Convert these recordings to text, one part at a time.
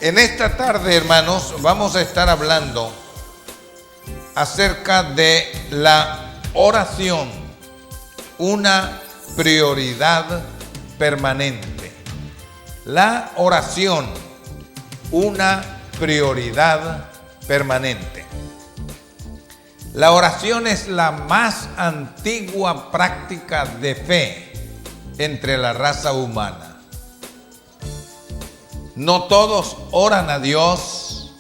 En esta tarde, hermanos, vamos a estar hablando acerca de la oración, una prioridad permanente. La oración, una prioridad permanente. La oración es la más antigua práctica de fe entre la raza humana. No todos oran a Dios,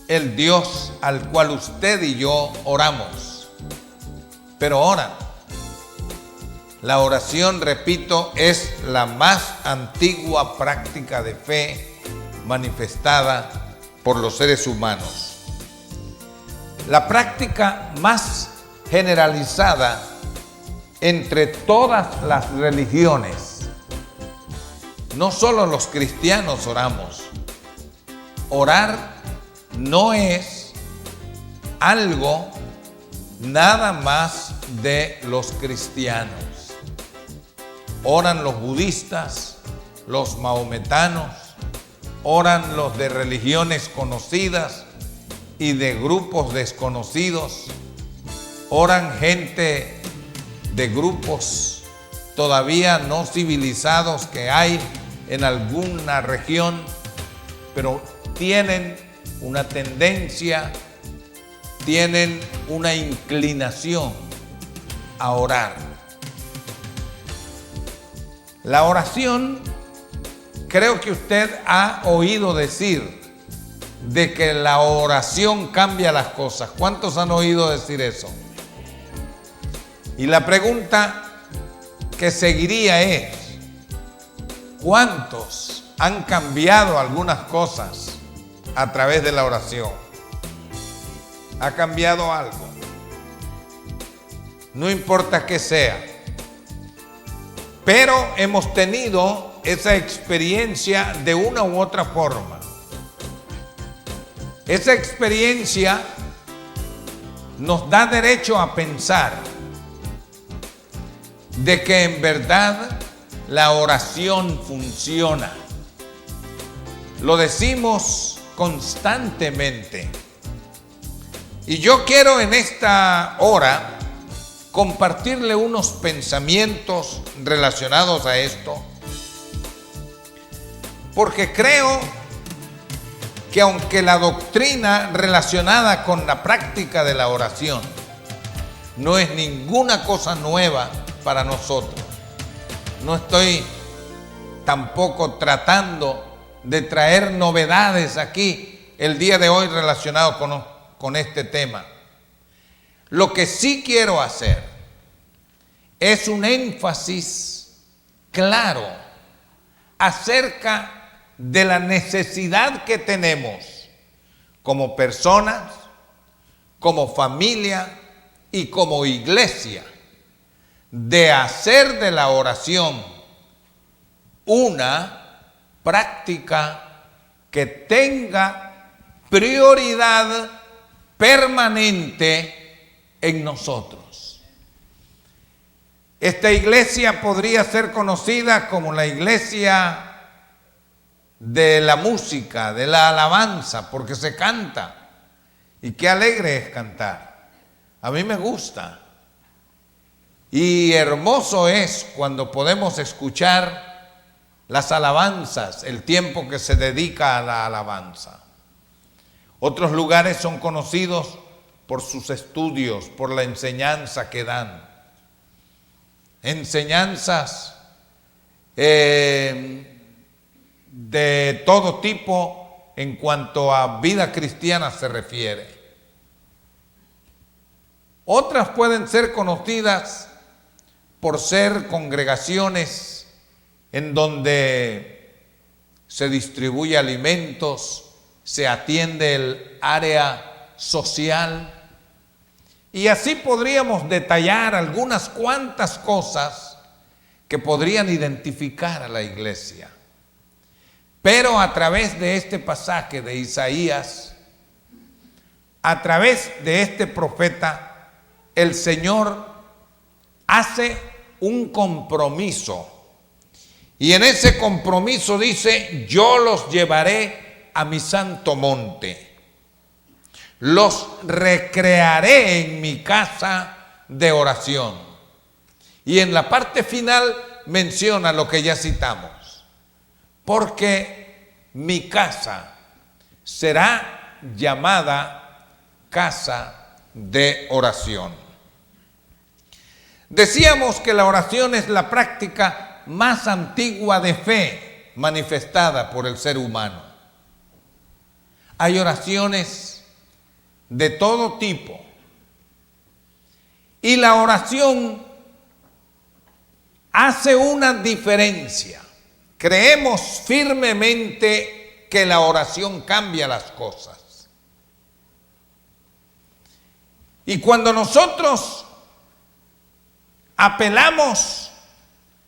el Dios al cual usted y yo oramos, pero oran. La oración, repito, es la más antigua práctica de fe manifestada por los seres humanos. La práctica más generalizada entre todas las religiones. No solo los cristianos oramos. Orar no es algo nada más de los cristianos. Oran los budistas, los mahometanos, oran los de religiones conocidas y de grupos desconocidos. Oran gente de grupos todavía no civilizados que hay en alguna región, pero tienen una tendencia, tienen una inclinación a orar. La oración, creo que usted ha oído decir de que la oración cambia las cosas. ¿Cuántos han oído decir eso? Y la pregunta que seguiría es, ¿cuántos han cambiado algunas cosas a través de la oración? ¿Ha cambiado algo? No importa qué sea, pero hemos tenido esa experiencia de una u otra forma. Esa experiencia nos da derecho a pensar de que en verdad la oración funciona. Lo decimos constantemente. Y yo quiero en esta hora compartirle unos pensamientos relacionados a esto, porque creo que aunque la doctrina relacionada con la práctica de la oración no es ninguna cosa nueva para nosotros, no estoy tampoco tratando de traer novedades aquí el día de hoy relacionado con este tema. Lo que sí quiero hacer es un énfasis claro acerca de la necesidad que tenemos como personas, como familia y como iglesia de hacer de la oración una práctica que tenga prioridad permanente en nosotros. Esta iglesia podría ser conocida como la iglesia de la música, de la alabanza, porque se canta. Y qué alegre es cantar. A mí me gusta. Y hermoso es cuando podemos escuchar las alabanzas, el tiempo que se dedica a la alabanza. Otros lugares son conocidos por sus estudios, por la enseñanza que dan. Enseñanzas de todo tipo en cuanto a vida cristiana se refiere. Otras pueden ser conocidas por ser congregaciones en donde se distribuye alimentos, se atiende el área social, y así podríamos detallar algunas cuantas cosas que podrían identificar a la iglesia. Pero a través de este pasaje de Isaías, a través de este profeta, el Señor hace un compromiso. Y en ese compromiso dice: yo los llevaré a mi santo monte. Los recrearé en mi casa de oración. Y en la parte final menciona lo que ya citamos. Porque mi casa será llamada casa de oración. Decíamos que la oración es la práctica más antigua de fe manifestada por el ser humano. Hay oraciones de todo tipo. Y la oración hace una diferencia. Creemos firmemente que la oración cambia las cosas. Y cuando nosotros apelamos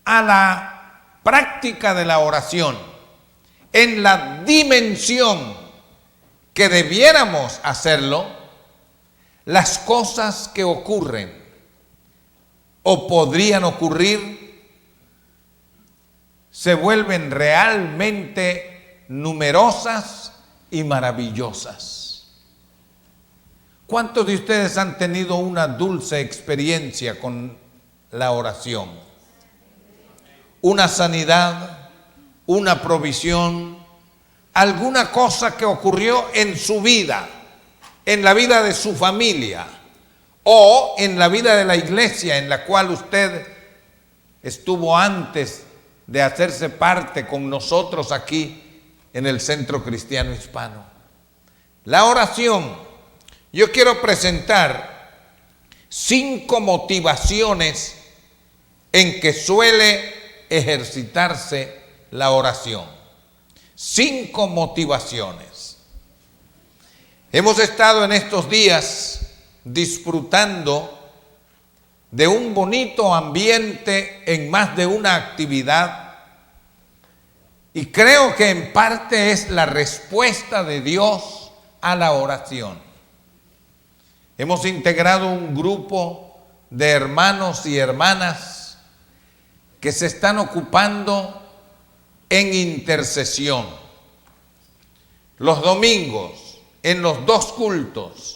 a la práctica de la oración en la dimensión que debiéramos hacerlo, las cosas que ocurren o podrían ocurrir se vuelven realmente numerosas y maravillosas. ¿Cuántos de ustedes han tenido una dulce experiencia con la oración? Una sanidad, una provisión, alguna cosa que ocurrió en su vida, en la vida de su familia o en la vida de la iglesia en la cual usted estuvo antes de hacerse parte con nosotros aquí en el Centro Cristiano Hispano. La oración, yo quiero presentar 5 motivaciones en que suele ejercitarse la oración. 5 motivaciones. Hemos estado en estos días disfrutando de un bonito ambiente en más de una actividad y creo que en parte es la respuesta de Dios a la oración. Hemos integrado un grupo de hermanos y hermanas que se están ocupando en intercesión. Los domingos, en los 2 cultos,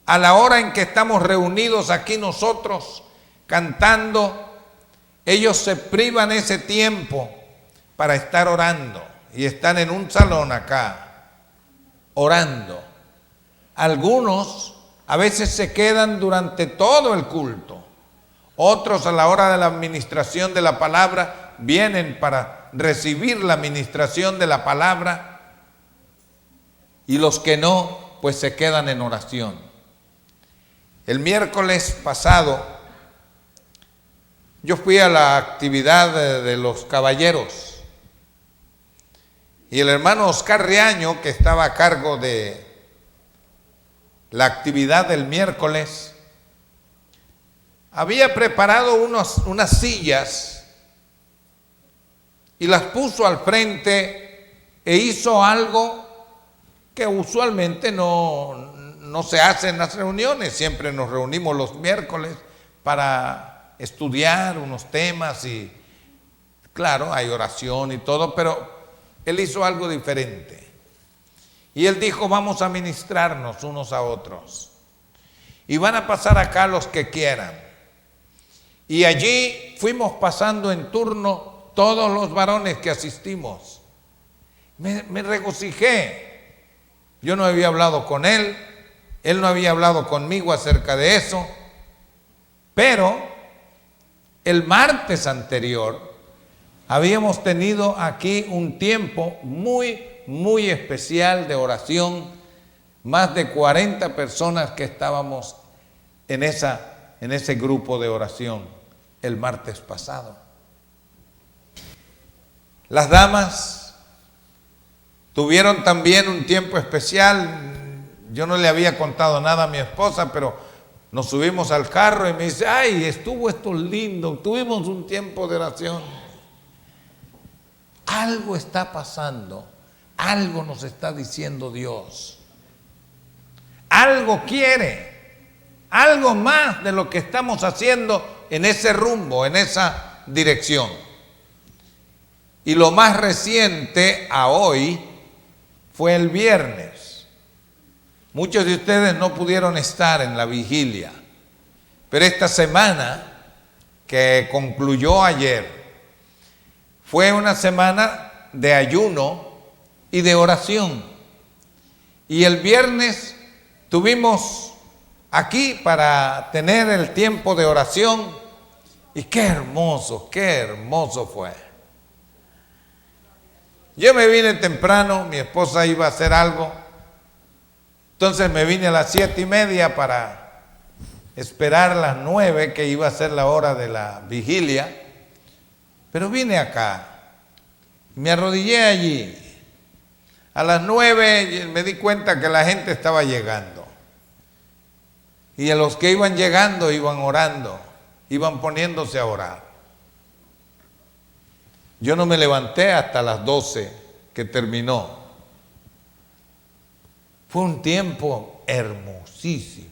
a la hora en que estamos reunidos aquí nosotros cantando, ellos se privan ese tiempo para estar orando y están en un salón acá orando. Algunos a veces se quedan durante todo el culto, otros a la hora de la administración de la palabra vienen para recibir la administración de la palabra y los que no, pues se quedan en oración. El miércoles pasado yo fui a la actividad de los caballeros y el hermano Oscar Riaño, que estaba a cargo de la actividad del miércoles, había preparado unas sillas y las puso al frente e hizo algo que usualmente no se hace en las reuniones. Siempre nos reunimos los miércoles para estudiar unos temas y claro, hay oración y todo, pero él hizo algo diferente. Y él dijo, vamos a ministrarnos unos a otros. Y van a pasar acá los que quieran. Y allí fuimos pasando en turno todos los varones que asistimos. Me regocijé. Yo no había hablado con él no había hablado conmigo acerca de eso, pero el martes anterior habíamos tenido aquí un tiempo muy especial de oración, más de 40 personas que estábamos en ese grupo de oración el martes pasado. Las damas tuvieron también un tiempo especial. Yo no le había contado nada a mi esposa, pero nos subimos al carro y me dice, ay, estuvo esto lindo, tuvimos un tiempo de oración. Algo está pasando, algo nos está diciendo Dios. Algo quiere, algo más de lo que estamos haciendo en ese rumbo, en esa dirección. Y lo más reciente a hoy fue el viernes. Muchos de ustedes no pudieron estar en la vigilia, pero esta semana que concluyó ayer fue una semana de ayuno y de oración. Y el viernes tuvimos aquí para tener el tiempo de oración y qué hermoso fue. Yo me vine temprano, mi esposa iba a hacer algo, entonces me vine a las 7:30 para esperar las 9, que iba a ser la hora de la vigilia, pero vine acá, me arrodillé allí. A las 9 me di cuenta que la gente estaba llegando. Y a los que iban llegando iban orando, iban poniéndose a orar. Yo no me levanté hasta las 12 que terminó. Fue un tiempo hermosísimo.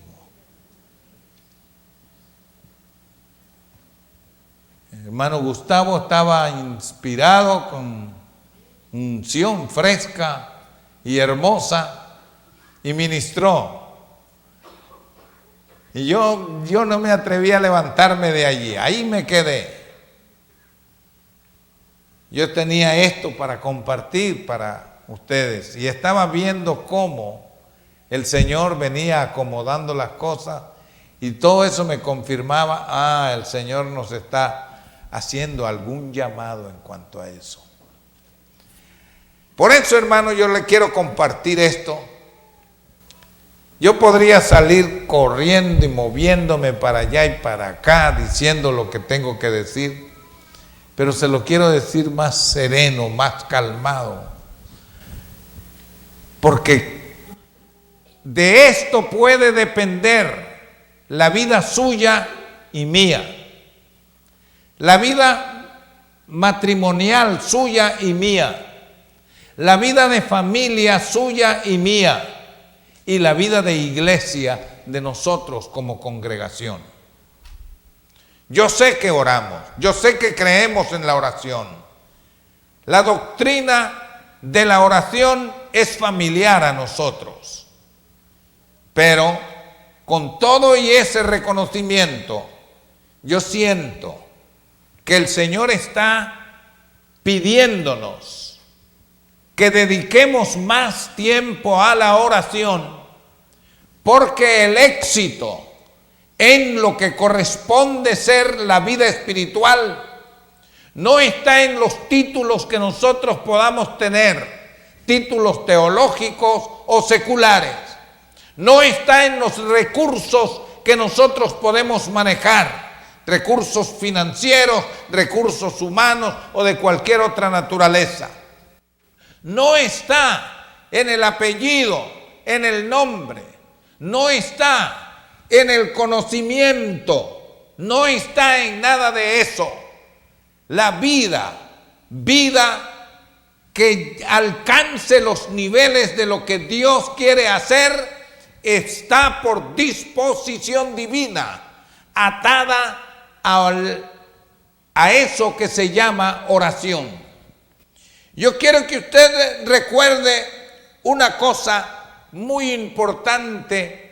El hermano Gustavo estaba inspirado con unción fresca y hermosa y ministró. Y yo no me atreví a levantarme de allí, ahí me quedé. Yo tenía esto para compartir para ustedes y estaba viendo cómo el Señor venía acomodando las cosas y todo eso me confirmaba, el Señor nos está haciendo algún llamado en cuanto a eso. Por eso, hermano, yo le quiero compartir esto. Yo podría salir corriendo y moviéndome para allá y para acá, diciendo lo que tengo que decir, pero se lo quiero decir más sereno, más calmado, porque de esto puede depender la vida suya y mía, la vida matrimonial suya y mía, la vida de familia suya y mía, y la vida de iglesia de nosotros como congregación. Yo sé que oramos, yo sé que creemos en la oración. La doctrina de la oración es familiar a nosotros, pero con todo y ese reconocimiento, yo siento que el Señor está pidiéndonos que dediquemos más tiempo a la oración, porque el éxito en lo que corresponde ser la vida espiritual no está en los títulos que nosotros podamos tener, títulos teológicos o seculares, no está en los recursos que nosotros podemos manejar, recursos financieros, recursos humanos o de cualquier otra naturaleza. No está en el apellido, en el nombre, no está en el conocimiento, no está en nada de eso. La vida que alcance los niveles de lo que Dios quiere hacer, está por disposición divina, atada a eso que se llama oración. Yo quiero que usted recuerde una cosa muy importante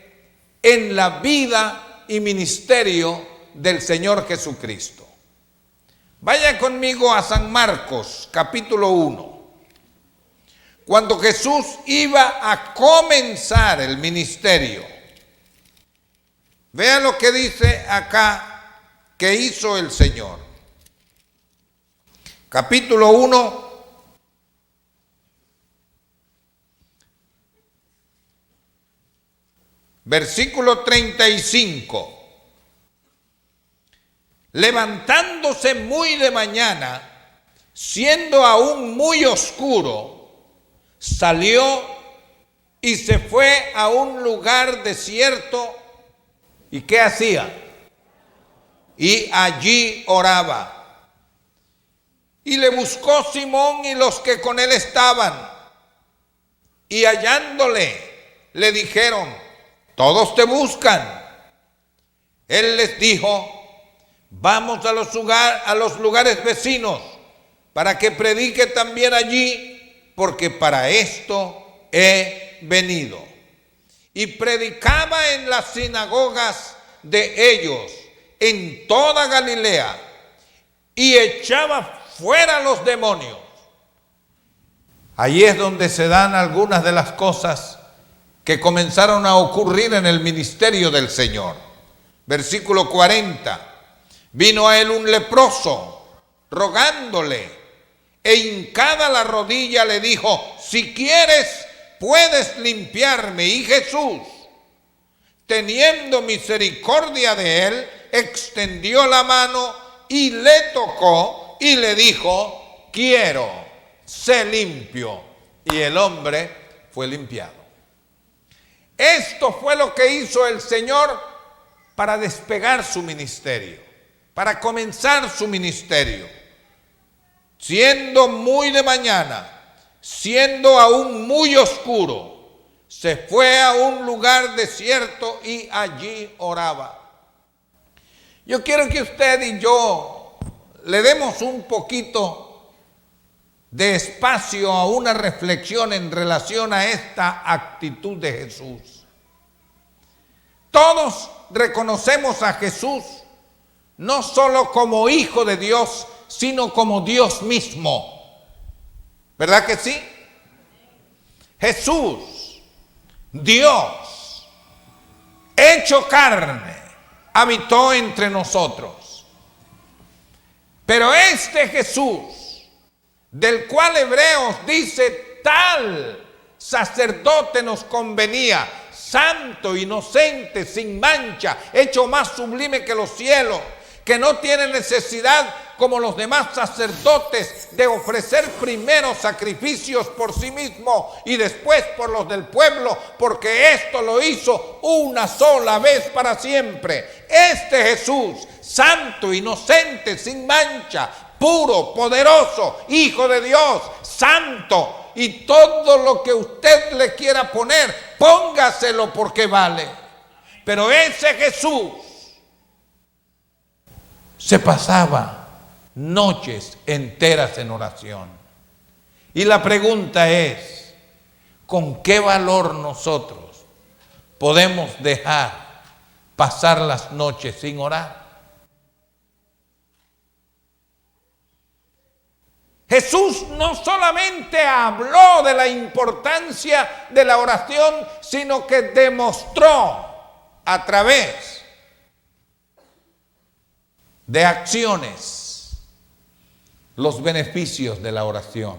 en la vida y ministerio del Señor Jesucristo. Vaya conmigo a San Marcos, capítulo 1. Cuando Jesús iba a comenzar el ministerio, vea lo que dice acá que hizo el Señor. Capítulo 1. Versículo 35. Levantándose muy de mañana, siendo aún muy oscuro, salió y se fue a un lugar desierto. ¿Y qué hacía? Y allí oraba. Y le buscó Simón y los que con él estaban. Y hallándole, le dijeron: todos te buscan. Él les dijo: vamos a los lugares vecinos, para que predique también allí, porque para esto he venido. Y predicaba en las sinagogas de ellos en toda Galilea y echaba fuera los demonios. Allí es donde se dan algunas de las cosas que comenzaron a ocurrir en el ministerio del Señor. Versículo 40. Vino a él un leproso, rogándole, e hincada la rodilla le dijo: si quieres, puedes limpiarme. Y Jesús, teniendo misericordia de él, extendió la mano y le tocó y le dijo: quiero, sé limpio. Y el hombre fue limpiado. Esto fue lo que hizo el Señor para despegar su ministerio, para comenzar su ministerio. Siendo muy de mañana, siendo aún muy oscuro, se fue a un lugar desierto y allí oraba. Yo quiero que usted y yo le demos un poquito de espacio a una reflexión en relación a esta actitud de Jesús. Todos reconocemos a Jesús no solo como Hijo de Dios, sino como Dios mismo. ¿Verdad que sí? Jesús, Dios, hecho carne, habitó entre nosotros. Pero este Jesús, del cual Hebreos dice, tal sacerdote nos convenía, santo, inocente, sin mancha, hecho más sublime que los cielos, que no tiene necesidad como los demás sacerdotes de ofrecer primero sacrificios por sí mismo y después por los del pueblo, porque esto lo hizo una sola vez para siempre. Este Jesús, santo, inocente, sin mancha, puro, poderoso, Hijo de Dios, santo, y todo lo que usted le quiera poner, póngaselo porque vale. Pero ese Jesús se pasaba noches enteras en oración. Y la pregunta es, ¿con qué valor nosotros podemos dejar pasar las noches sin orar? Jesús no solamente habló de la importancia de la oración, sino que demostró a través de acciones los beneficios de la oración.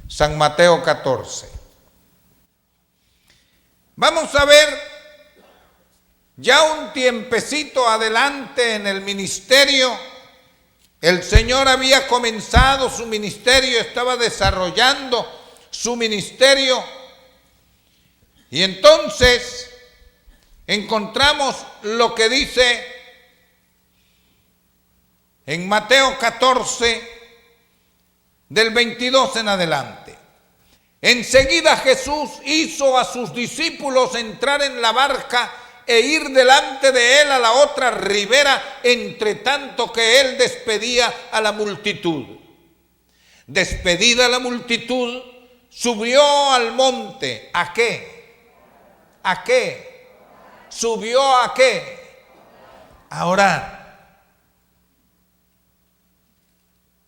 San Mateo 14. Vamos a ver ya un tiempecito adelante en el ministerio. El Señor había comenzado su ministerio, estaba desarrollando su ministerio. Y entonces encontramos lo que dice en Mateo 14, del 22 en adelante. Enseguida Jesús hizo a sus discípulos entrar en la barca e ir delante de él a la otra ribera, entre tanto que él despedía a la multitud. Despedida la multitud, subió al monte. ¿A qué? ¿A qué? ¿Subió a qué? A orar.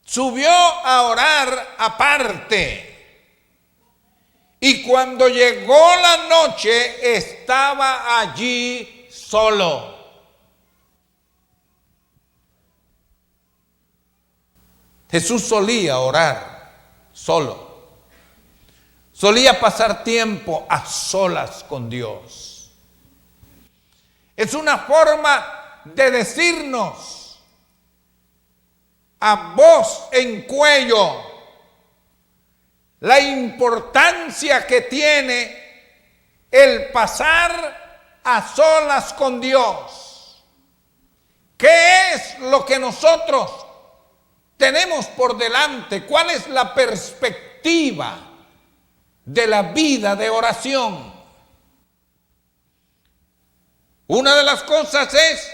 Subió a orar aparte. Y cuando llegó la noche, estaba allí solo. Jesús solía orar solo. Solía pasar tiempo a solas con Dios. Es una forma de decirnos a voz en cuello la importancia que tiene el pasar a solas con Dios. ¿Qué es lo que nosotros tenemos por delante? ¿Cuál es la perspectiva de la vida de oración? Una de las cosas es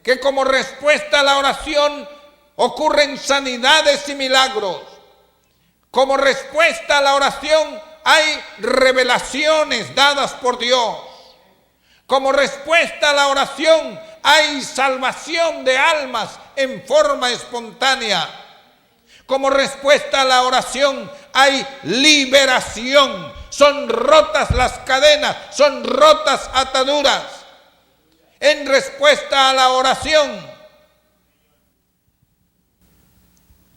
que como respuesta a la oración ocurren sanidades y milagros. Como respuesta a la oración hay revelaciones dadas por Dios. Como respuesta a la oración, hay salvación de almas en forma espontánea. Como respuesta a la oración, hay liberación. Son rotas las cadenas, son rotas ataduras. En respuesta a la oración,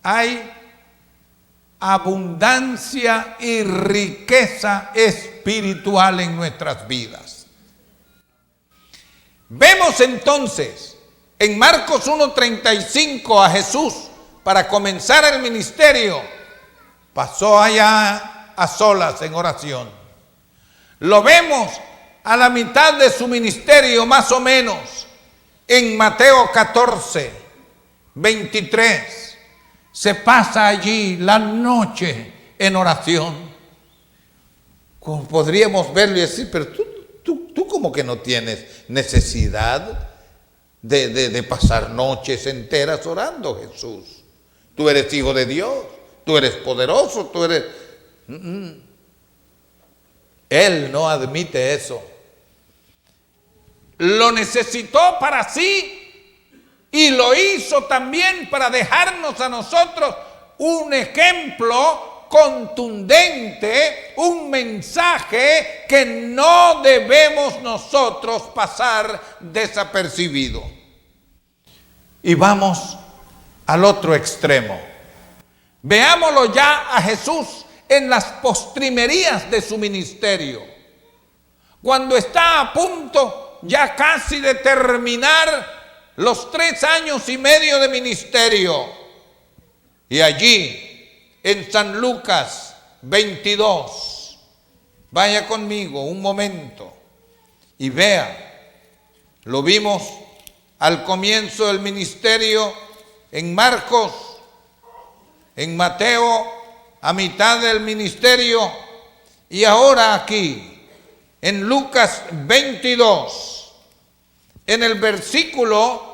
hay abundancia y riqueza espiritual en nuestras vidas. Vemos entonces en Marcos 1:35 a Jesús para comenzar el ministerio. Pasó allá a solas en oración. Lo vemos a la mitad de su ministerio más o menos en Mateo 14:23. Se pasa allí la noche en oración. Podríamos verlo y decir, pero tú como que no tienes necesidad de pasar noches enteras orando, Jesús. Tú eres hijo de Dios, tú eres poderoso, tú eres... Él no admite eso. Lo necesitó para sí y lo hizo también para dejarnos a nosotros un ejemplo contundente, un mensaje que no debemos nosotros pasar desapercibido. Y vamos al otro extremo. Veámoslo ya a Jesús en las postrimerías de su ministerio. Cuando está a punto ya casi de terminar los 3 años y medio de ministerio. Y allí, en San Lucas 22, vaya conmigo un momento y vea, lo vimos al comienzo del ministerio en Marcos, en Mateo, a mitad del ministerio, y ahora aquí, en Lucas 22, en el versículo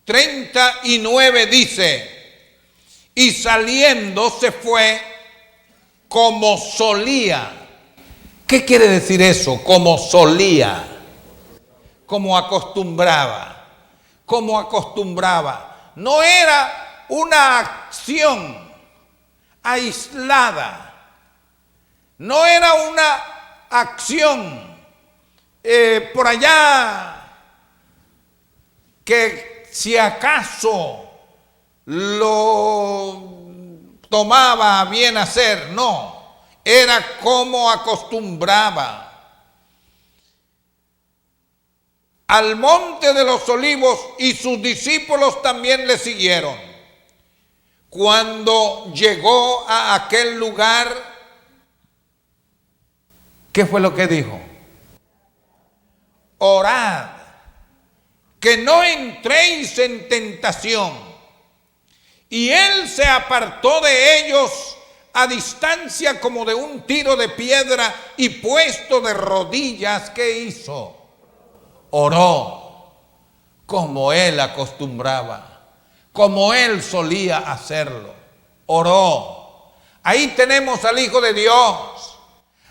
39 dice, y saliendo se fue como solía. ¿Qué quiere decir eso? Como solía, como acostumbraba, como acostumbraba. No era una acción aislada, no era una acción por allá que si acaso lo tomaba a bien hacer, no, era como acostumbraba. Al monte de los olivos, y sus discípulos también le siguieron. Cuando llegó a aquel lugar, ¿qué fue lo que dijo? Orad, que no entréis en tentación. Y él se apartó de ellos a distancia como de un tiro de piedra, y puesto de rodillas, ¿qué hizo? Oró como él acostumbraba, como él solía hacerlo. Oró. Ahí tenemos al Hijo de Dios.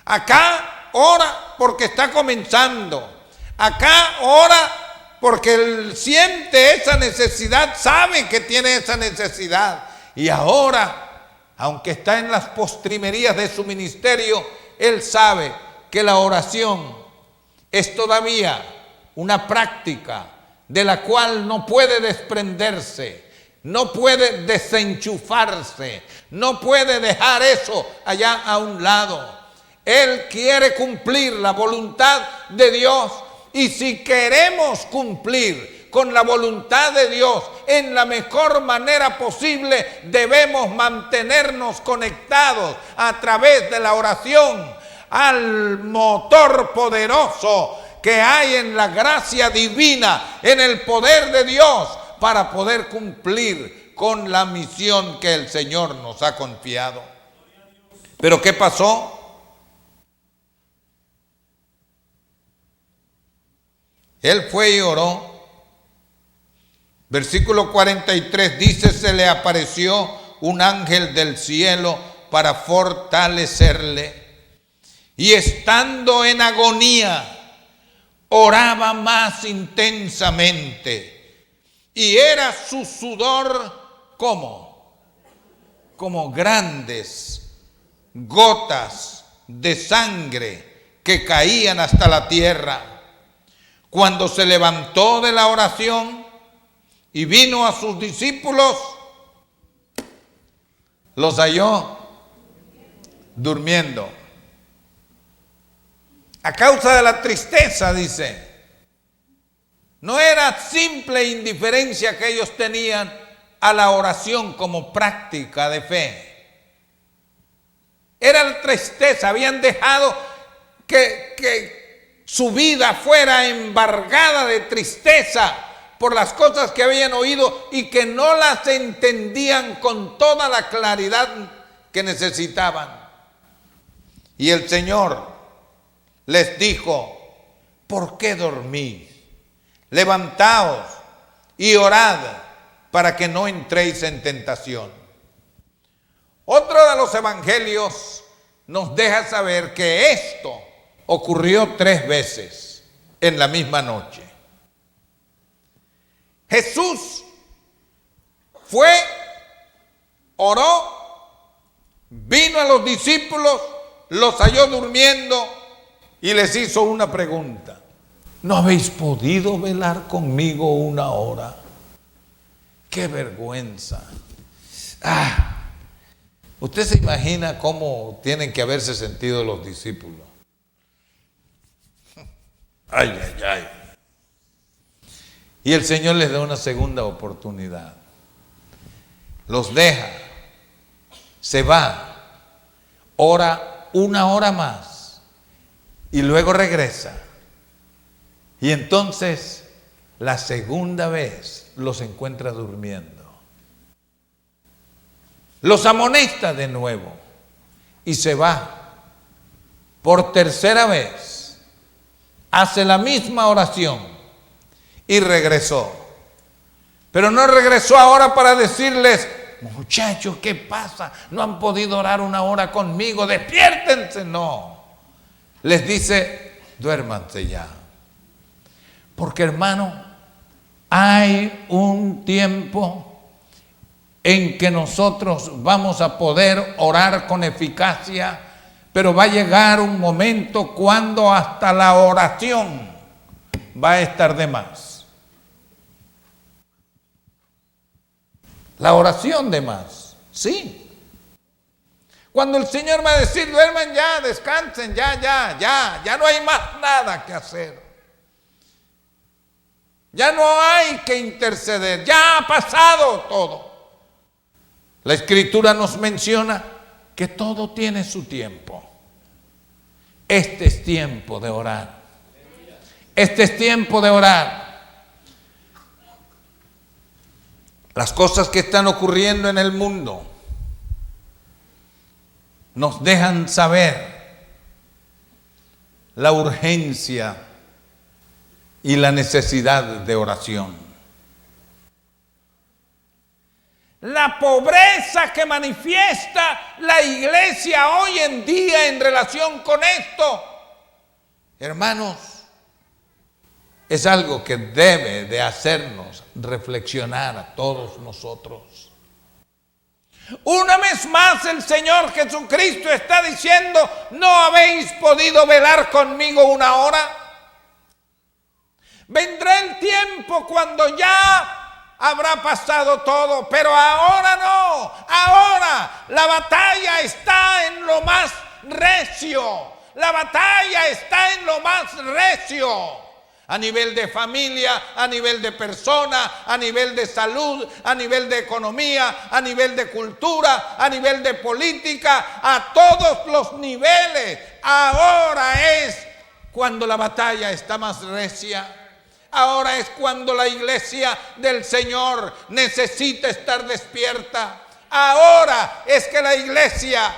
Acá ora porque está comenzando. Acá ora porque él siente esa necesidad, sabe que tiene esa necesidad. Y ahora, aunque está en las postrimerías de su ministerio, él sabe que la oración es todavía una práctica de la cual no puede desprenderse, no puede desenchufarse, no puede dejar eso allá a un lado. Él quiere cumplir la voluntad de Dios. Y si queremos cumplir con la voluntad de Dios en la mejor manera posible, debemos mantenernos conectados a través de la oración al motor poderoso que hay en la gracia divina, en el poder de Dios, para poder cumplir con la misión que el Señor nos ha confiado. ¿Pero qué pasó? Él fue y oró. Versículo 43 dice, se le apareció un ángel del cielo para fortalecerle. Y estando en agonía, oraba más intensamente. Y era su sudor como grandes gotas de sangre que caían hasta la tierra. Cuando se levantó de la oración y vino a sus discípulos, los halló durmiendo. A causa de la tristeza, dice. No era simple indiferencia que ellos tenían a la oración como práctica de fe. Era la tristeza, habían dejado que su vida fuera embargada de tristeza por las cosas que habían oído y que no las entendían con toda la claridad que necesitaban. Y el Señor les dijo: ¿por qué dormís? Levantaos y orad para que no entréis en tentación. Otro de los evangelios nos deja saber que esto ocurrió 3 veces en la misma noche. Jesús fue, oró, vino a los discípulos, los halló durmiendo y les hizo una pregunta: ¿no habéis podido velar conmigo 1 hora? ¡Qué vergüenza! Usted se imagina cómo tienen que haberse sentido los discípulos. ¡Ay, ay, ay! Y el Señor les da una segunda oportunidad. Los deja, se va, ora 1 hora más y luego regresa. Y entonces, la segunda vez los encuentra durmiendo. Los amonesta de nuevo y se va. Por 3ª vez, hace la misma oración y regresó. Pero no regresó ahora para decirles: muchachos, ¿qué pasa? ¿No han podido orar 1 hora conmigo? ¡Despiértense! No. Les dice: duérmanse ya. Porque, hermano, hay un tiempo en que nosotros vamos a poder orar con eficacia, pero va a llegar un momento cuando hasta la oración va a estar de más. La oración de más, sí. Cuando el Señor va a decir: duerman ya, descansen, ya no hay más nada que hacer. Ya no hay que interceder, ya ha pasado todo. La Escritura nos menciona que todo tiene su tiempo. Este es tiempo de orar. Este es tiempo de orar. Las cosas que están ocurriendo en el mundo nos dejan saber la urgencia y la necesidad de oración. La pobreza que manifiesta la iglesia hoy en día en relación con esto, hermanos, es algo que debe de hacernos reflexionar a todos nosotros. Una vez más el Señor Jesucristo está diciendo: ¿no habéis podido velar conmigo 1 hora? Vendrá el tiempo cuando ya habrá pasado todo, pero ahora no. Ahora la batalla está en lo más recio. La batalla está en lo más recio. A nivel de familia, a nivel de persona, a nivel de salud, a nivel de economía, a nivel de cultura, a nivel de política, a todos los niveles. Ahora es cuando la batalla está más recia. Ahora es cuando la iglesia del Señor necesita estar despierta. Ahora es que la iglesia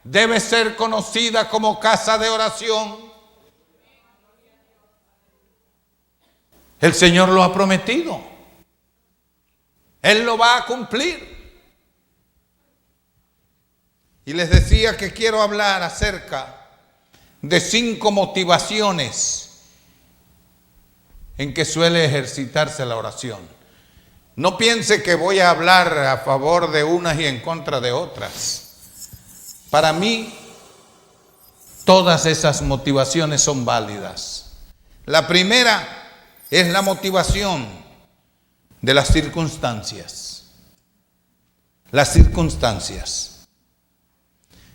debe ser conocida como casa de oración. El Señor lo ha prometido. Él lo va a cumplir. Y les decía que quiero hablar acerca de 5 motivaciones en que suele ejercitarse la oración. No piense que voy a hablar a favor de unas y en contra de otras. Para mí, todas esas motivaciones son válidas. La primera es la motivación de las circunstancias. Las circunstancias.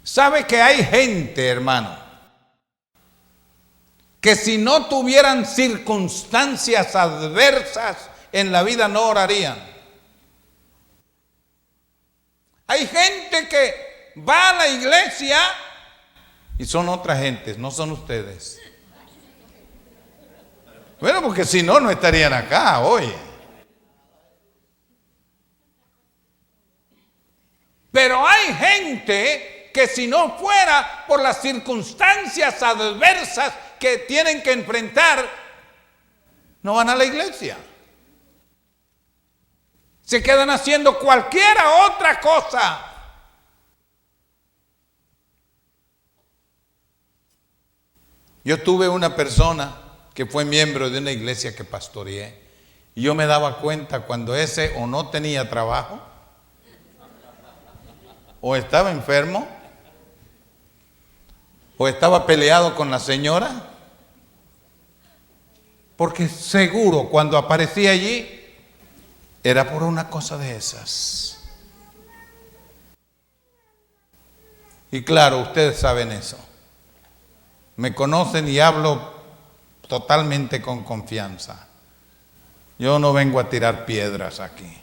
¿Sabe que hay gente, hermano, que si no tuvieran circunstancias adversas en la vida no orarían? Hay gente que va a la iglesia y son otras gentes, no son ustedes. Bueno, porque si no, no estarían acá hoy. Pero hay gente que si no fuera por las circunstancias adversas que tienen que enfrentar, no van a la iglesia. Se quedan haciendo cualquiera otra cosa. Yo tuve una persona que fue miembro de una iglesia que pastoreé, y yo me daba cuenta cuando ese o no tenía trabajo, o estaba enfermo, o estaba peleado con la señora, porque seguro cuando aparecía allí era por una cosa de esas. Y claro, ustedes saben eso. Me conocen y hablo totalmente con confianza. Yo no vengo a tirar piedras aquí.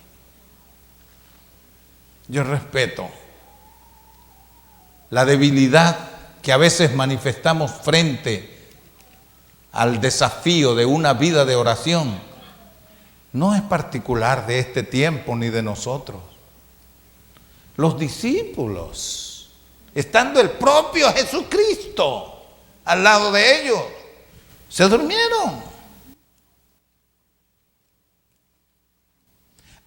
Yo respeto la debilidad que a veces manifestamos frente al desafío de una vida de oración. No es particular de este tiempo ni de nosotros. Los discípulos, estando el propio Jesucristo al lado de ellos, se durmieron.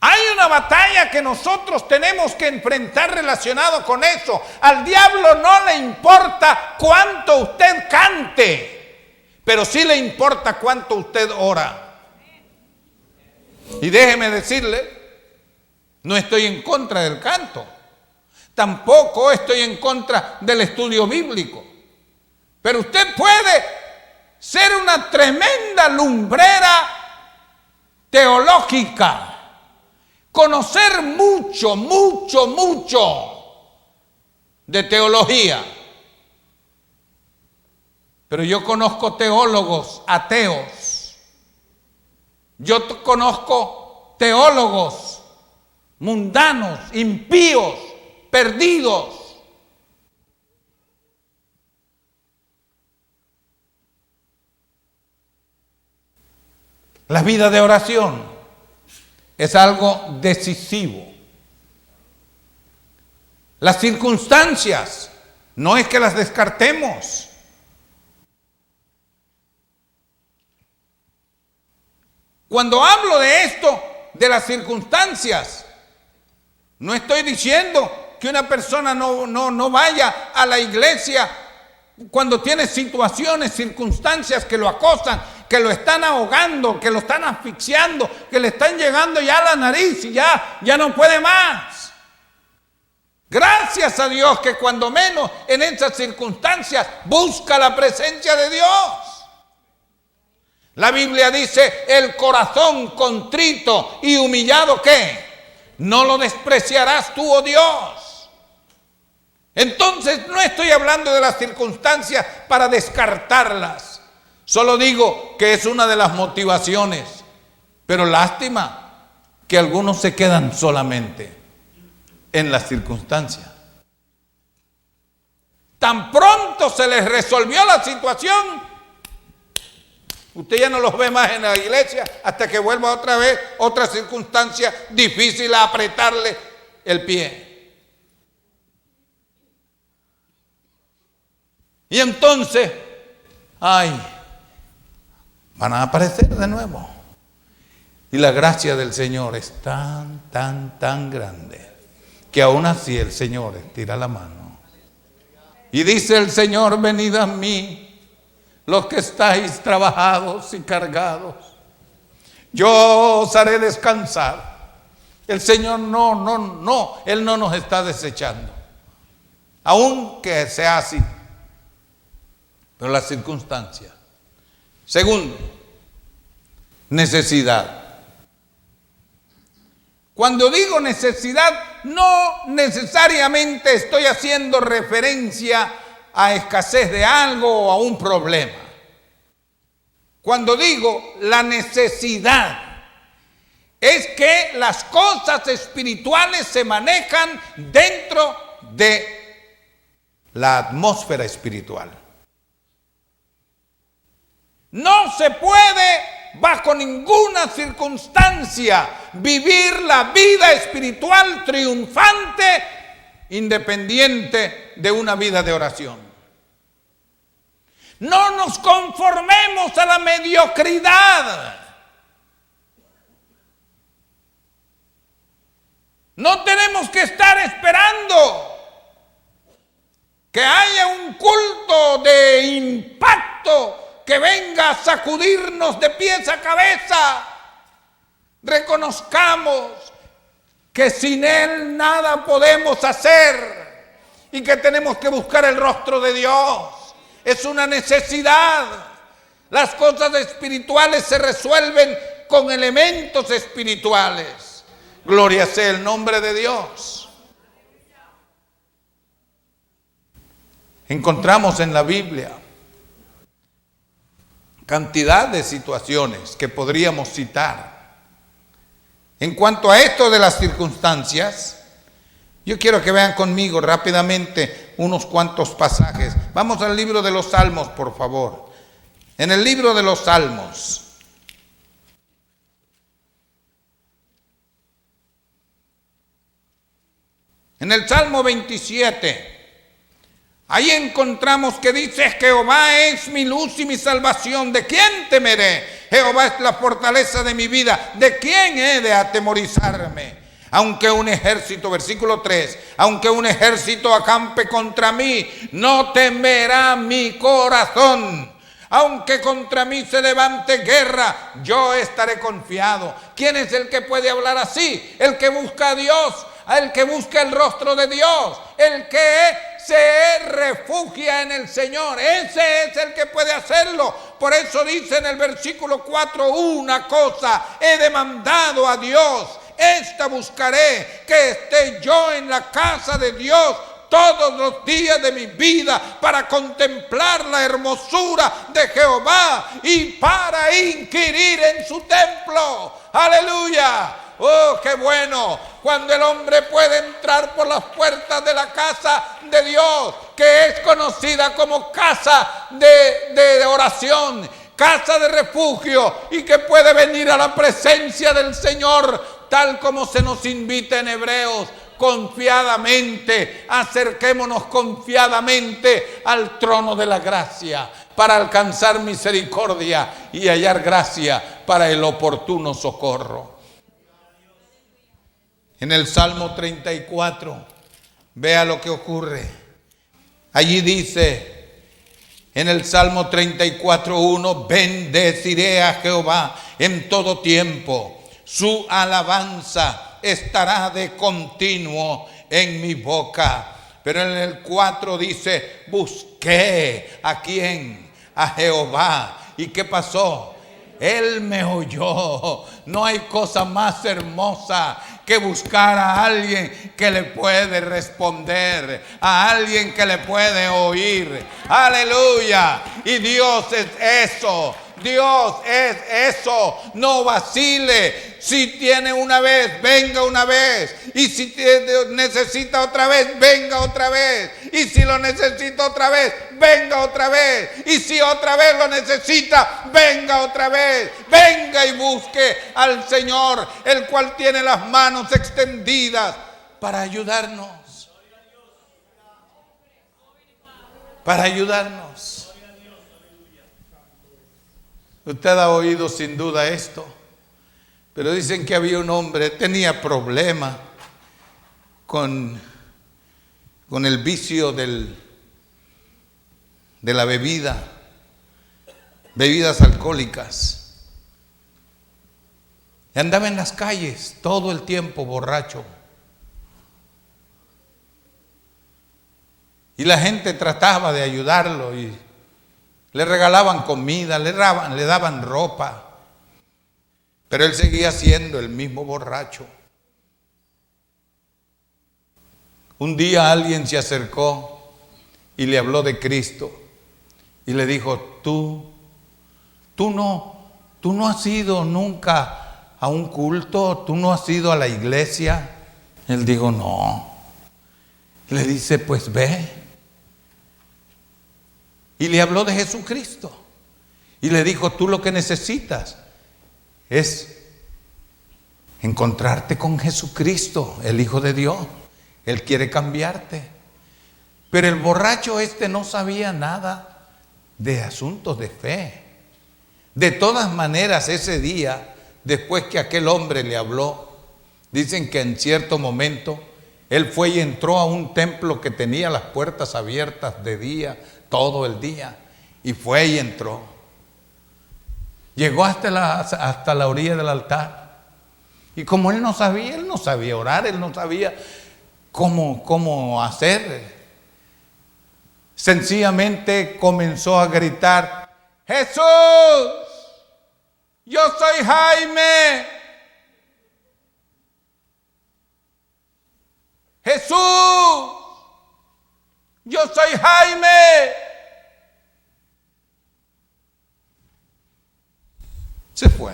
Hay una batalla que nosotros tenemos que enfrentar relacionado con eso. Al diablo no le importa cuánto usted cante, pero sí le importa cuánto usted ora. Y déjeme decirle, no estoy en contra del canto, tampoco estoy en contra del estudio bíblico, pero usted puede ser una tremenda lumbrera teológica, conocer mucho de teología. Pero yo conozco teólogos ateos. Yo conozco teólogos mundanos, impíos, perdidos. La vida de oración es algo decisivo. Las circunstancias no es que las descartemos. Cuando hablo de esto, de las circunstancias, no estoy diciendo que una persona no vaya a la iglesia cuando tiene situaciones, circunstancias que lo acosan, que lo están ahogando, que lo están asfixiando, que le están llegando ya a la nariz y ya no puede más. Gracias a Dios que cuando menos en esas circunstancias busca la presencia de Dios. La Biblia dice, el corazón contrito y humillado, ¿qué? No lo despreciarás tú, oh Dios. Entonces no estoy hablando de las circunstancias para descartarlas. Solo digo que es una de las motivaciones. Pero lástima que algunos se quedan solamente en las circunstancias. Tan pronto se les resolvió la situación, usted ya no los ve más en la iglesia hasta que vuelva otra vez otra circunstancia difícil a apretarle el pie. Y entonces, van a aparecer de nuevo. Y la gracia del Señor es tan grande que aún así el Señor estira la mano Y dice el Señor: venid a mí, los que estáis trabajados y cargados, yo os haré descansar. El Señor Él no nos está desechando, aunque sea así, pero las circunstancias. Segundo, necesidad. Cuando digo necesidad, no necesariamente estoy haciendo referencia a escasez de algo o a un problema. Cuando digo la necesidad, es que las cosas espirituales se manejan dentro de la atmósfera espiritual. No se puede, bajo ninguna circunstancia, vivir la vida espiritual triunfante independiente de una vida de oración. No nos conformemos a la mediocridad. No tenemos que estar esperando que haya un culto de impacto que venga a sacudirnos de pies a cabeza. Reconozcamos que sin Él nada podemos hacer y que tenemos que buscar el rostro de Dios. Es una necesidad. Las cosas espirituales se resuelven con elementos espirituales. Gloria sea el nombre de Dios. Encontramos en la Biblia cantidad de situaciones que podríamos citar. En cuanto a esto de las circunstancias, yo quiero que vean conmigo rápidamente unos cuantos pasajes. Vamos al libro de los Salmos, por favor. En el libro de los Salmos, en el Salmo 27, ahí encontramos que dice: Jehová es mi luz y mi salvación, ¿de quién temeré? Jehová es la fortaleza de mi vida, ¿de quién he de atemorizarme? Aunque un ejército, versículo 3, aunque un ejército acampe contra mí, no temerá mi corazón. Aunque contra mí se levante guerra, yo estaré confiado. ¿Quién es el que puede hablar así? El que busca a Dios, el que busca el rostro de Dios, el que se refugia en el Señor. Ese es el que puede hacerlo. Por eso dice en el versículo 4: una cosa he demandado a Dios, esta buscaré, que esté yo en la casa de Dios todos los días de mi vida, para contemplar la hermosura de Jehová y para inquirir en su templo. Aleluya. Oh, qué bueno cuando el hombre puede entrar por las puertas de la casa de Dios, que es conocida como casa de oración, casa de refugio, y que puede venir a la presencia del Señor, tal como se nos invita en Hebreos. Confiadamente, acerquémonos confiadamente al trono de la gracia para alcanzar misericordia y hallar gracia para el oportuno socorro. En el Salmo 34, vea lo que ocurre. Allí dice, en el Salmo 34:1, bendeciré a Jehová en todo tiempo, su alabanza estará de continuo en mi boca. Pero en el 4 dice, busqué ¿a quién? A Jehová. ¿Y qué pasó? Él me oyó. No hay cosa más hermosa que buscar a alguien que le puede responder, a alguien que le puede oír. Aleluya. Y Dios es eso. Dios es eso. No vacile. Si tiene una vez, venga una vez. Y si necesita otra vez, venga otra vez. Y si lo necesita otra vez, venga otra vez. Y si otra vez lo necesita, venga otra vez. Venga y busque al Señor, el cual tiene las manos extendidas para ayudarnos. Para ayudarnos. Usted ha oído sin duda esto. Pero dicen que había un hombre, tenía problema con el vicio del de la bebida, bebidas alcohólicas. Y andaba en las calles todo el tiempo borracho. Y la gente trataba de ayudarlo y le regalaban comida, le daban ropa. Pero él seguía siendo el mismo borracho. Un día alguien se acercó y le habló de Cristo y le dijo: tú no has ido nunca a un culto, tú no has ido a la iglesia. Él dijo: no. Le dice: pues ve. Y le habló de Jesucristo y le dijo: tú lo que necesitas es encontrarte con Jesucristo, el Hijo de Dios. Él quiere cambiarte. Pero el borracho no sabía nada de asuntos de fe. De todas maneras, ese día, después que aquel hombre le habló, dicen que en cierto momento él fue y entró a un templo que tenía las puertas abiertas de día, todo el día, y fue y entró. Llegó hasta la orilla del altar. Y como él no sabía orar, él no sabía cómo hacer. Sencillamente comenzó a gritar: Jesús, yo soy Jaime. Jesús, yo soy Jaime. Se fue.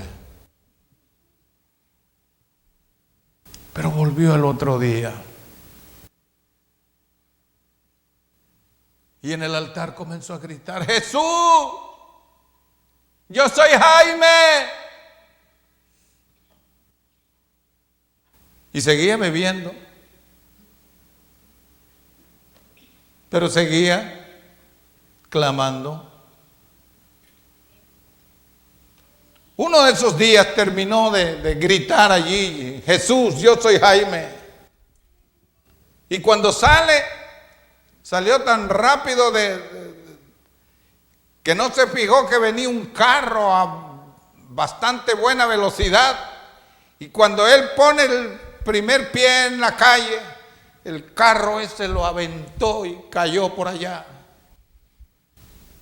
Pero volvió el otro día. Y en el altar comenzó a gritar: Jesús, yo soy Jaime. Y seguía bebiendo. Pero seguía clamando. Uno de esos días terminó de gritar allí: Jesús, yo soy Jaime. Y cuando salió tan rápido que no se fijó que venía un carro a bastante buena velocidad. Y cuando él pone el primer pie en la calle, el carro ese lo aventó y cayó por allá.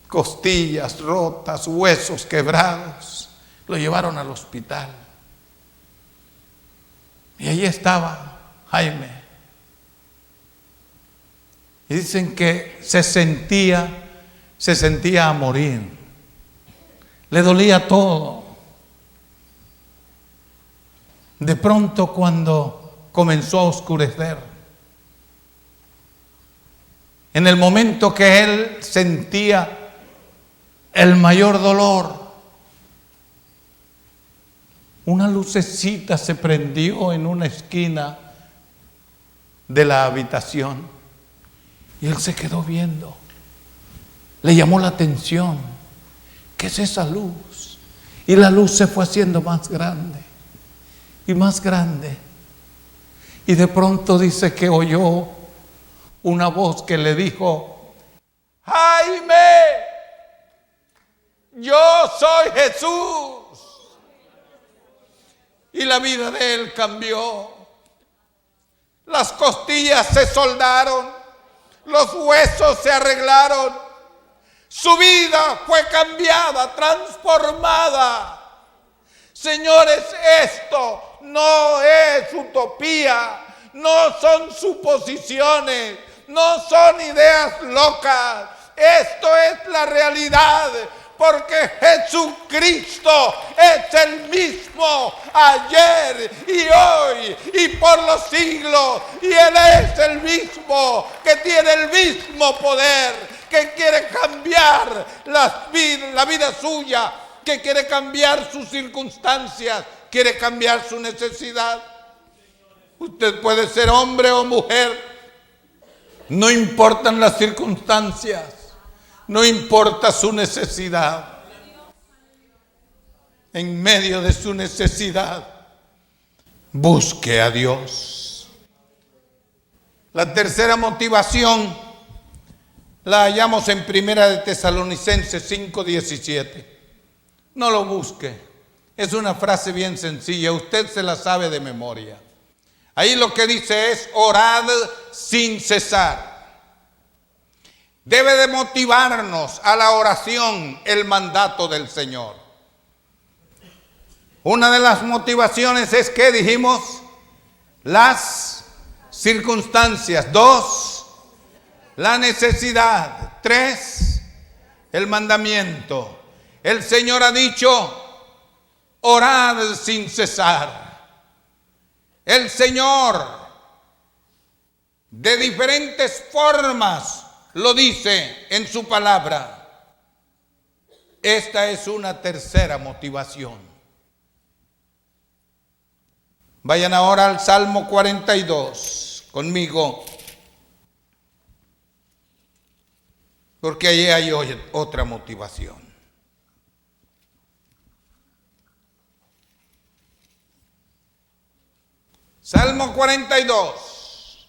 Costillas rotas, huesos quebrados. Lo llevaron al hospital. Y allí estaba Jaime. Y dicen que se sentía a morir. Le dolía todo. De pronto, cuando comenzó a oscurecer, en el momento que él sentía el mayor dolor, una lucecita se prendió en una esquina de la habitación y él se quedó viendo. Le llamó la atención: ¿qué es esa luz? Y la luz se fue haciendo más grande y más grande. Y de pronto dice que oyó una voz que le dijo: Jaime, yo soy Jesús. Y la vida de él cambió. Las costillas se soldaron, los huesos se arreglaron. Su vida fue cambiada, transformada. Señores, esto no es utopía, no son suposiciones, no son ideas locas. Esto es la realidad. Porque Jesucristo es el mismo ayer y hoy y por los siglos. Y Él es el mismo que tiene el mismo poder, que quiere cambiar la vida suya, que quiere cambiar sus circunstancias, quiere cambiar su necesidad. Usted puede ser hombre o mujer, no importan las circunstancias. No importa su necesidad. En medio de su necesidad, busque a Dios. La tercera motivación La hallamos en Primera de Tesalonicenses 5:17. No lo busque. Es una frase bien sencilla. Usted se la sabe de memoria. Ahí lo que dice es: orad sin cesar. Debe de motivarnos a la oración el mandato del Señor. Una de las motivaciones es que dijimos las circunstancias. 2, la necesidad. 3, el mandamiento. El Señor ha dicho: orad sin cesar. El Señor de diferentes formas lo dice en su palabra. Esta es una tercera motivación. Vayan ahora al Salmo 42 conmigo, porque allí hay otra motivación. Salmo 42.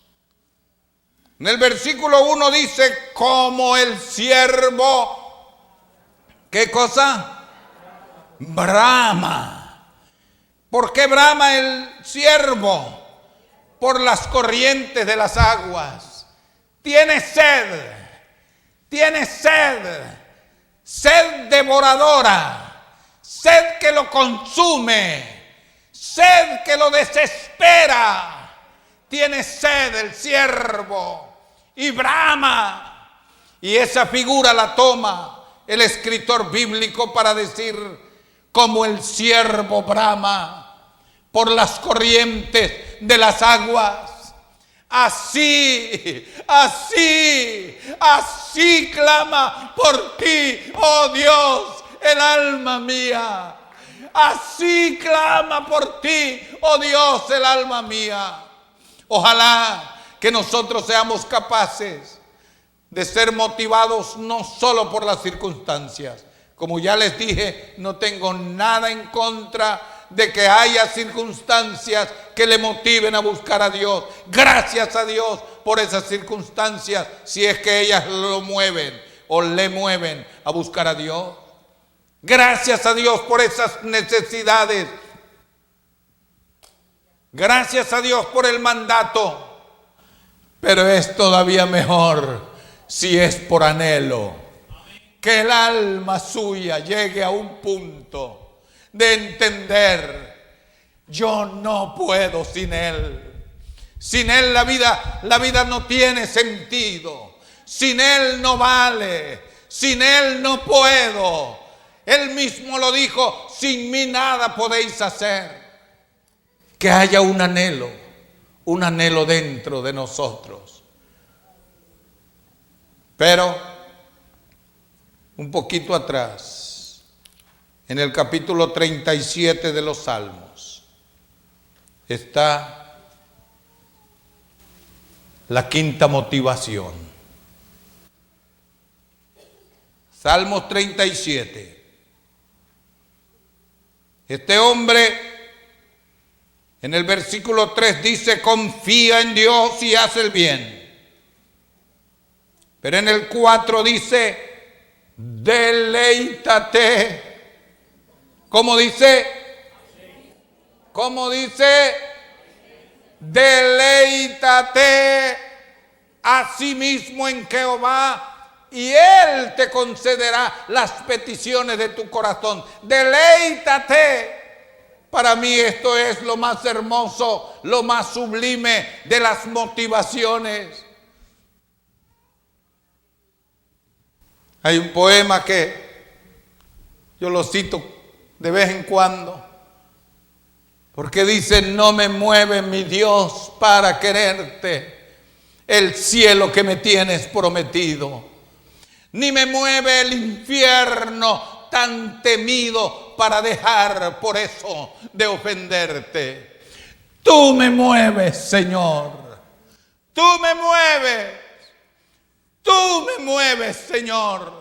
En el versículo 1 dice: como el siervo, ¿qué cosa? Brama. ¿Por qué brama el siervo? Por las corrientes de las aguas. Tiene sed, sed devoradora, sed que lo consume, sed que lo desespera. Tiene sed el siervo y brama. Y esa figura la toma el escritor bíblico para decir: como el siervo brama por las corrientes de las aguas, así clama por ti, oh Dios, el alma mía. Así clama por ti, oh Dios, el alma mía. Ojalá que nosotros seamos capaces de ser motivados no solo por las circunstancias. Como ya les dije, no tengo nada en contra de que haya circunstancias que le motiven a buscar a Dios. Gracias a Dios por esas circunstancias, si es que ellas lo mueven o le mueven a buscar a Dios. Gracias a Dios por esas necesidades. Gracias a Dios por el mandato. Pero es todavía mejor si es por anhelo. Que el alma suya llegue a un punto de entender: yo no puedo sin Él. Sin Él la vida no tiene sentido. Sin Él no vale. Sin Él no puedo. Él mismo lo dijo: sin mí nada podéis hacer. Que haya un anhelo dentro de nosotros. Pero un poquito atrás, en el capítulo 37 de los Salmos, está la quinta motivación. Salmos 37. Este hombre, en el versículo 3 dice: confía en Dios y haz el bien. Pero en el 4 dice: deleítate. ¿Cómo dice? ¿Cómo dice? Deleítate a sí mismo en Jehová y Él te concederá las peticiones de tu corazón. Deleítate. Para mí esto es lo más hermoso, lo más sublime de las motivaciones. Hay un poema que yo lo cito de vez en cuando, porque dice: no me mueve mi Dios para quererte el cielo que me tienes prometido, ni me mueve el infierno tan temido para dejar por eso de ofenderte. Tú me mueves, Señor, tú me mueves, Señor.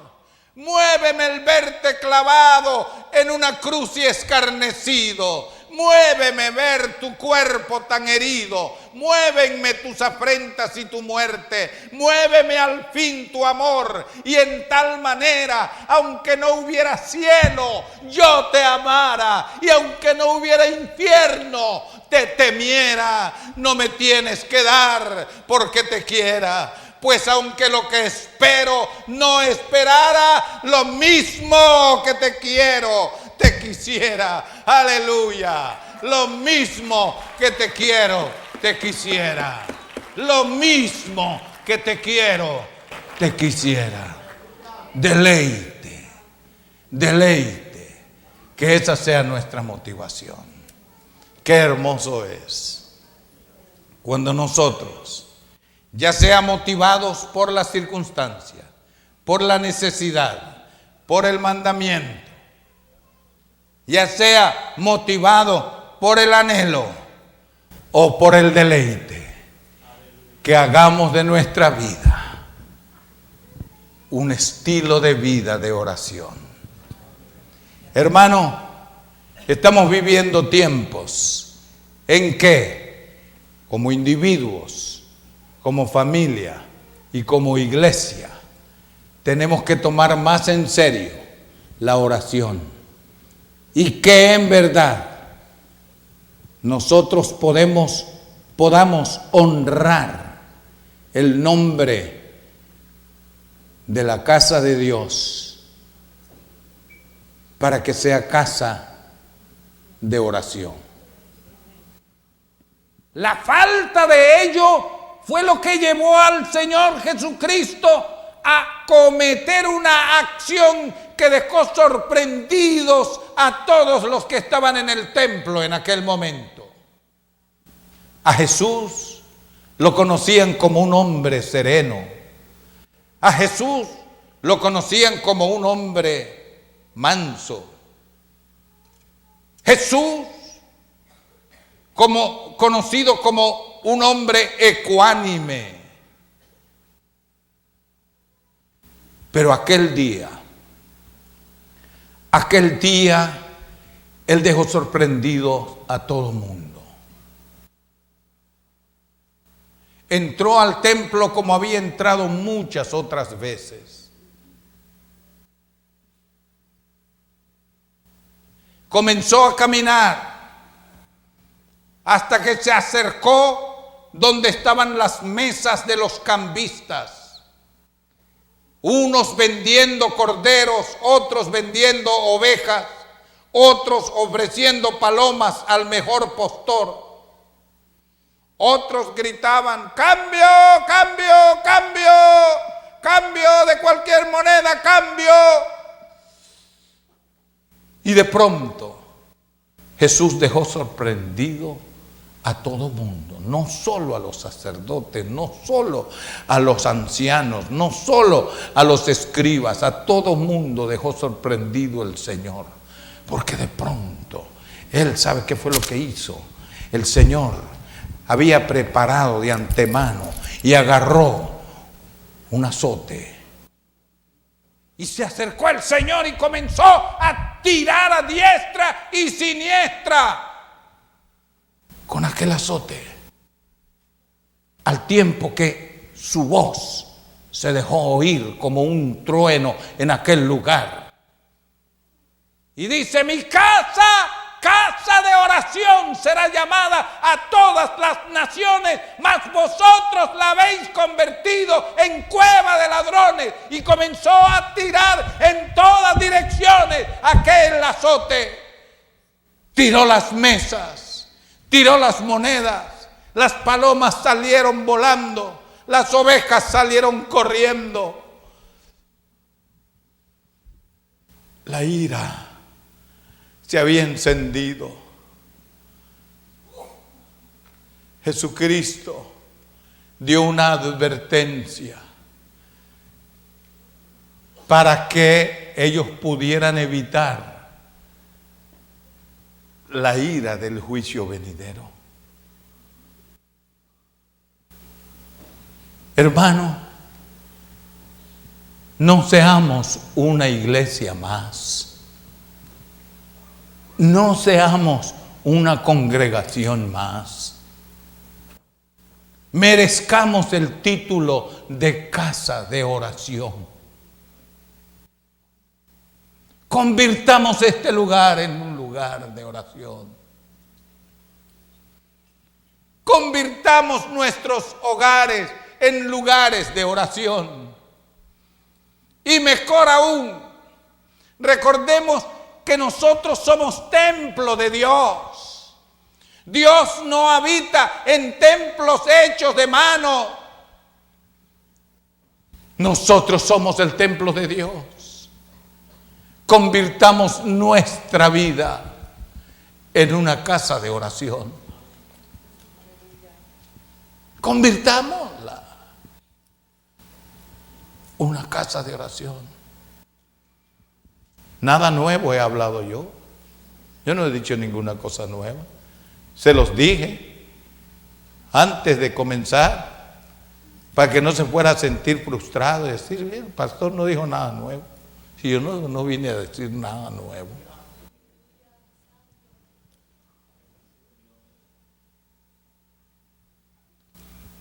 Muéveme el verte clavado en una cruz y escarnecido. Muéveme ver tu cuerpo tan herido. Muévenme tus afrentas y tu muerte. Muéveme al fin tu amor. Y en tal manera, aunque no hubiera cielo, yo te amara. Y aunque no hubiera infierno, te temiera. No me tienes que dar porque te quiera. Pues aunque lo que espero no esperara, lo mismo que te quiero, te quisiera. Aleluya. Lo mismo que te quiero, te quisiera. Lo mismo que te quiero, te quisiera. Deleite, deleite. Que esa sea nuestra motivación. Qué hermoso es cuando nosotros, ya sea motivados por la circunstancia, por la necesidad, por el mandamiento, ya sea motivado por el anhelo o por el deleite, que hagamos de nuestra vida un estilo de vida de oración. Hermano, estamos viviendo tiempos en que, como individuos, como familia y como iglesia, tenemos que tomar más en serio la oración, y que en verdad nosotros podamos honrar el nombre de la casa de Dios para que sea casa de oración. La falta de ello fue lo que llevó al Señor Jesucristo a cometer una acción que dejó sorprendidos a todos los que estaban en el templo en aquel momento. A Jesús lo conocían como un hombre sereno. A Jesús lo conocían como un hombre manso. Jesús conocido como un hombre ecuánime. Pero aquel día, Él dejó sorprendido a todo el mundo. Entró al templo como había entrado muchas otras veces. Comenzó a caminar hasta que se acercó donde estaban las mesas de los cambistas. Unos vendiendo corderos, otros vendiendo ovejas, otros ofreciendo palomas al mejor postor. Otros gritaban: cambio, cambio, cambio, cambio de cualquier moneda, cambio. Y de pronto Jesús dejó sorprendido a todo mundo, no solo a los sacerdotes, no solo a los ancianos, no solo a los escribas, a todo mundo dejó sorprendido el Señor, porque de pronto Él sabe qué fue lo que hizo. El Señor había preparado de antemano y agarró un azote. Y se acercó el Señor y comenzó a tirar a diestra y siniestra con aquel azote, al tiempo que su voz se dejó oír como un trueno en aquel lugar. Y dice: mi casa, casa de oración será llamada a todas las naciones, mas vosotros la habéis convertido en cueva de ladrones. Y comenzó a tirar en todas direcciones aquel azote. Tiró las mesas, tiró las monedas, las palomas salieron volando, las ovejas salieron corriendo. La ira se había encendido. Jesucristo dio una advertencia para que ellos pudieran evitar la ira del juicio venidero. Hermano, no seamos una iglesia más. No seamos una congregación más. Merezcamos el título de casa de oración. Convirtamos este lugar en un lugar de oración. Convirtamos nuestros hogares en lugares de oración. Y mejor aún, recordemos que nosotros somos templo de Dios. Dios no habita en templos hechos de mano. Nosotros somos el templo de Dios. Convirtamos nuestra vida en una casa de oración. Convirtámosla una casa de oración. Nada nuevo he hablado yo. Yo no he dicho ninguna cosa nueva. Se los dije antes de comenzar para que no se fuera a sentir frustrado y decir, bien, el pastor no dijo nada nuevo. Si yo no vine a decir nada nuevo.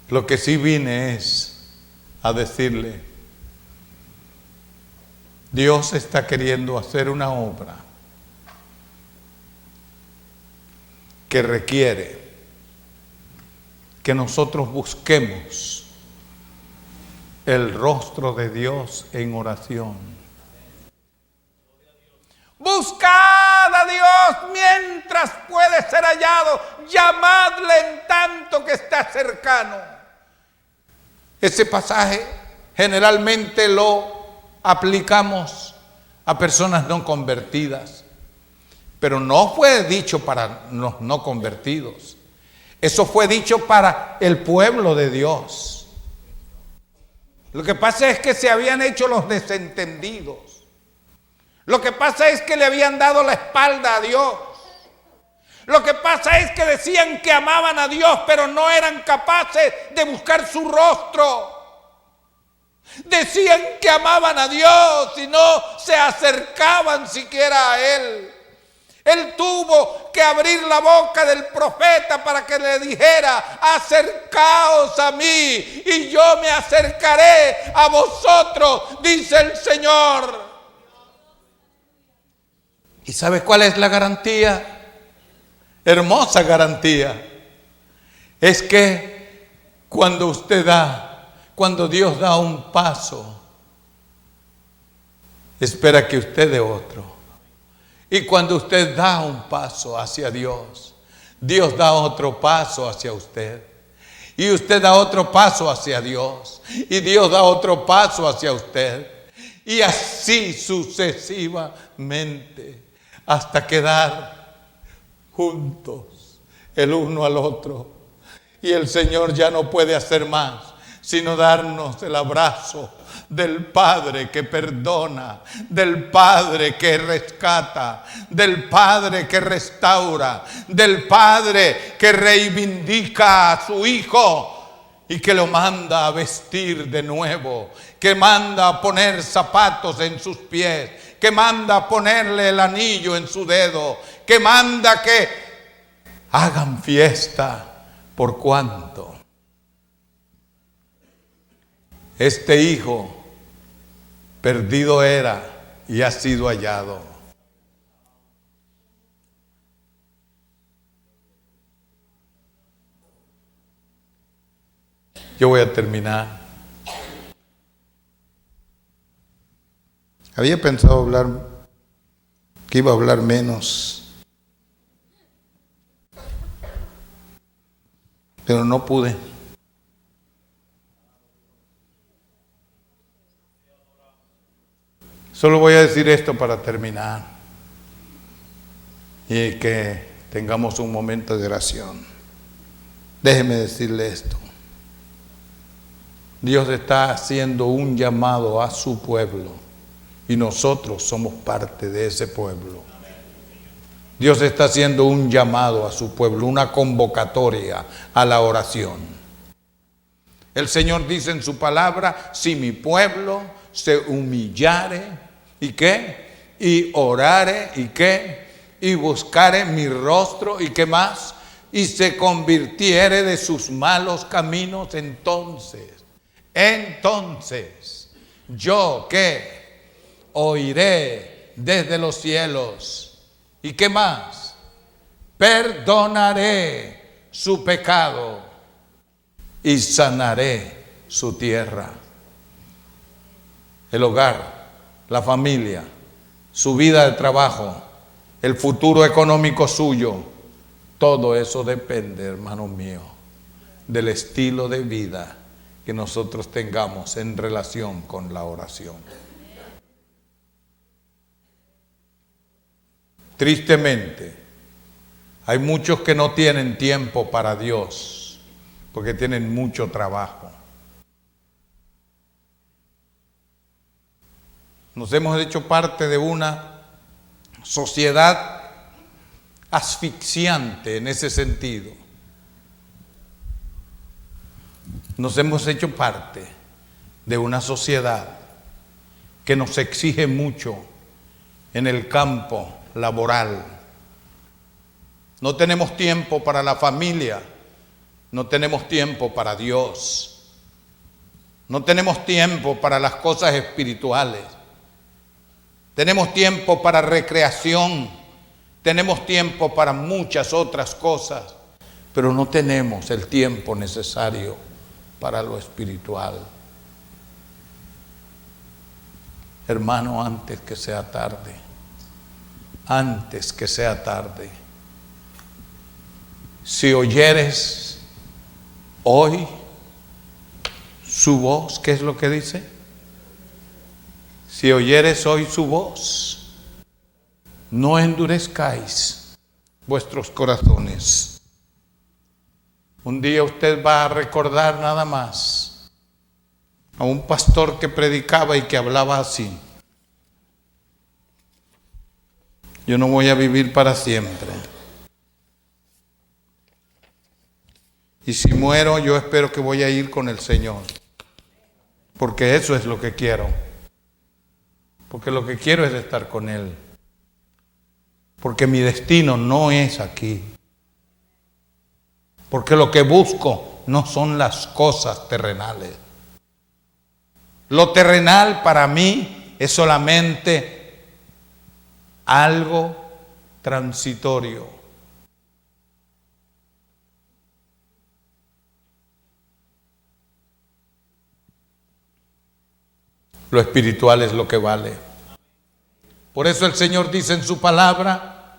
Lo que sí vine es a decirle, Dios está queriendo hacer una obra que requiere que nosotros busquemos el rostro de Dios en oración. Buscad a Dios mientras puede ser hallado, llamadle en tanto que está cercano. Ese pasaje generalmente lo aplicamos a personas no convertidas, pero no fue dicho para los no convertidos. Eso fue dicho para el pueblo de Dios. Lo que pasa es que se habían hecho los desentendidos. Lo que pasa es que le habían dado la espalda a Dios. Lo que pasa es que decían que amaban a Dios, pero no eran capaces de buscar su rostro. Decían que amaban a Dios y no se acercaban siquiera a Él. Él tuvo que abrir la boca del profeta para que le dijera, acercaos a mí y yo me acercaré a vosotros, dice el Señor. ¿Y sabe cuál es la garantía? Hermosa garantía. Es que cuando Dios da un paso, espera que usted dé otro. Y cuando usted da un paso hacia Dios, Dios da otro paso hacia usted. Y usted da otro paso hacia Dios. Y Dios da otro paso hacia usted. Y así sucesivamente, hasta quedar juntos el uno al otro. Y el Señor ya no puede hacer más sino darnos el abrazo del Padre que perdona, del Padre que rescata, del Padre que restaura, del Padre que reivindica a su Hijo y que lo manda a vestir de nuevo, que manda a poner zapatos en sus pies, que manda a ponerle el anillo en su dedo, que manda que hagan fiesta por cuanto este hijo perdido era y ha sido hallado. Yo voy a terminar. Había pensado que iba a hablar menos, pero no pude. Solo voy a decir esto para terminar y que tengamos un momento de oración. Déjeme decirle esto. Dios está haciendo un llamado a su pueblo y nosotros somos parte de ese pueblo. Dios está haciendo un llamado a su pueblo, una convocatoria a la oración. El Señor dice en su palabra, si mi pueblo se humillare, ¿y qué? Y orare, ¿y qué? y buscare mi rostro, ¿y qué más? Y se convirtiere de sus malos caminos, entonces yo que oiré desde los cielos, ¿y qué más? Perdonaré su pecado y sanaré su tierra. El hogar, la familia, su vida de trabajo, el futuro económico suyo, todo eso depende, hermano mío, del estilo de vida que nosotros tengamos en relación con la oración. Tristemente, hay muchos que no tienen tiempo para Dios porque tienen mucho trabajo. Nos hemos hecho parte de una sociedad asfixiante en ese sentido. Nos hemos hecho parte de una sociedad que nos exige mucho en el campo laboral. No tenemos tiempo para la familia, no tenemos tiempo para Dios, no tenemos tiempo para las cosas espirituales. Tenemos tiempo para recreación, tenemos tiempo para muchas otras cosas, pero no tenemos el tiempo necesario para lo espiritual. Hermano, antes que sea tarde, si oyeres hoy su voz, ¿qué es lo que dice? Si oyeres hoy su voz, no endurezcáis vuestros corazones. Un día usted va a recordar nada más a un pastor que predicaba y que hablaba así: yo no voy a vivir para siempre. Y si muero, yo espero que voy a ir con el Señor. Porque eso es lo que quiero. Porque lo que quiero es estar con Él. Porque mi destino no es aquí. Porque lo que busco no son las cosas terrenales. Lo terrenal para mí es solamente algo transitorio. Lo espiritual es lo que vale. Por eso el Señor dice en su palabra: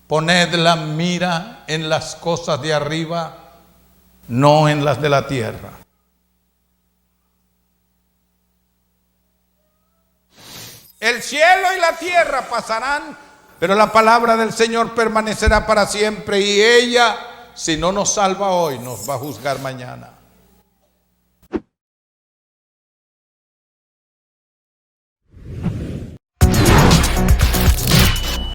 poned la mira en las cosas de arriba, no en las de la tierra. El cielo y la tierra pasarán, pero la palabra del Señor permanecerá para siempre, y ella, si no nos salva hoy, nos va a juzgar mañana.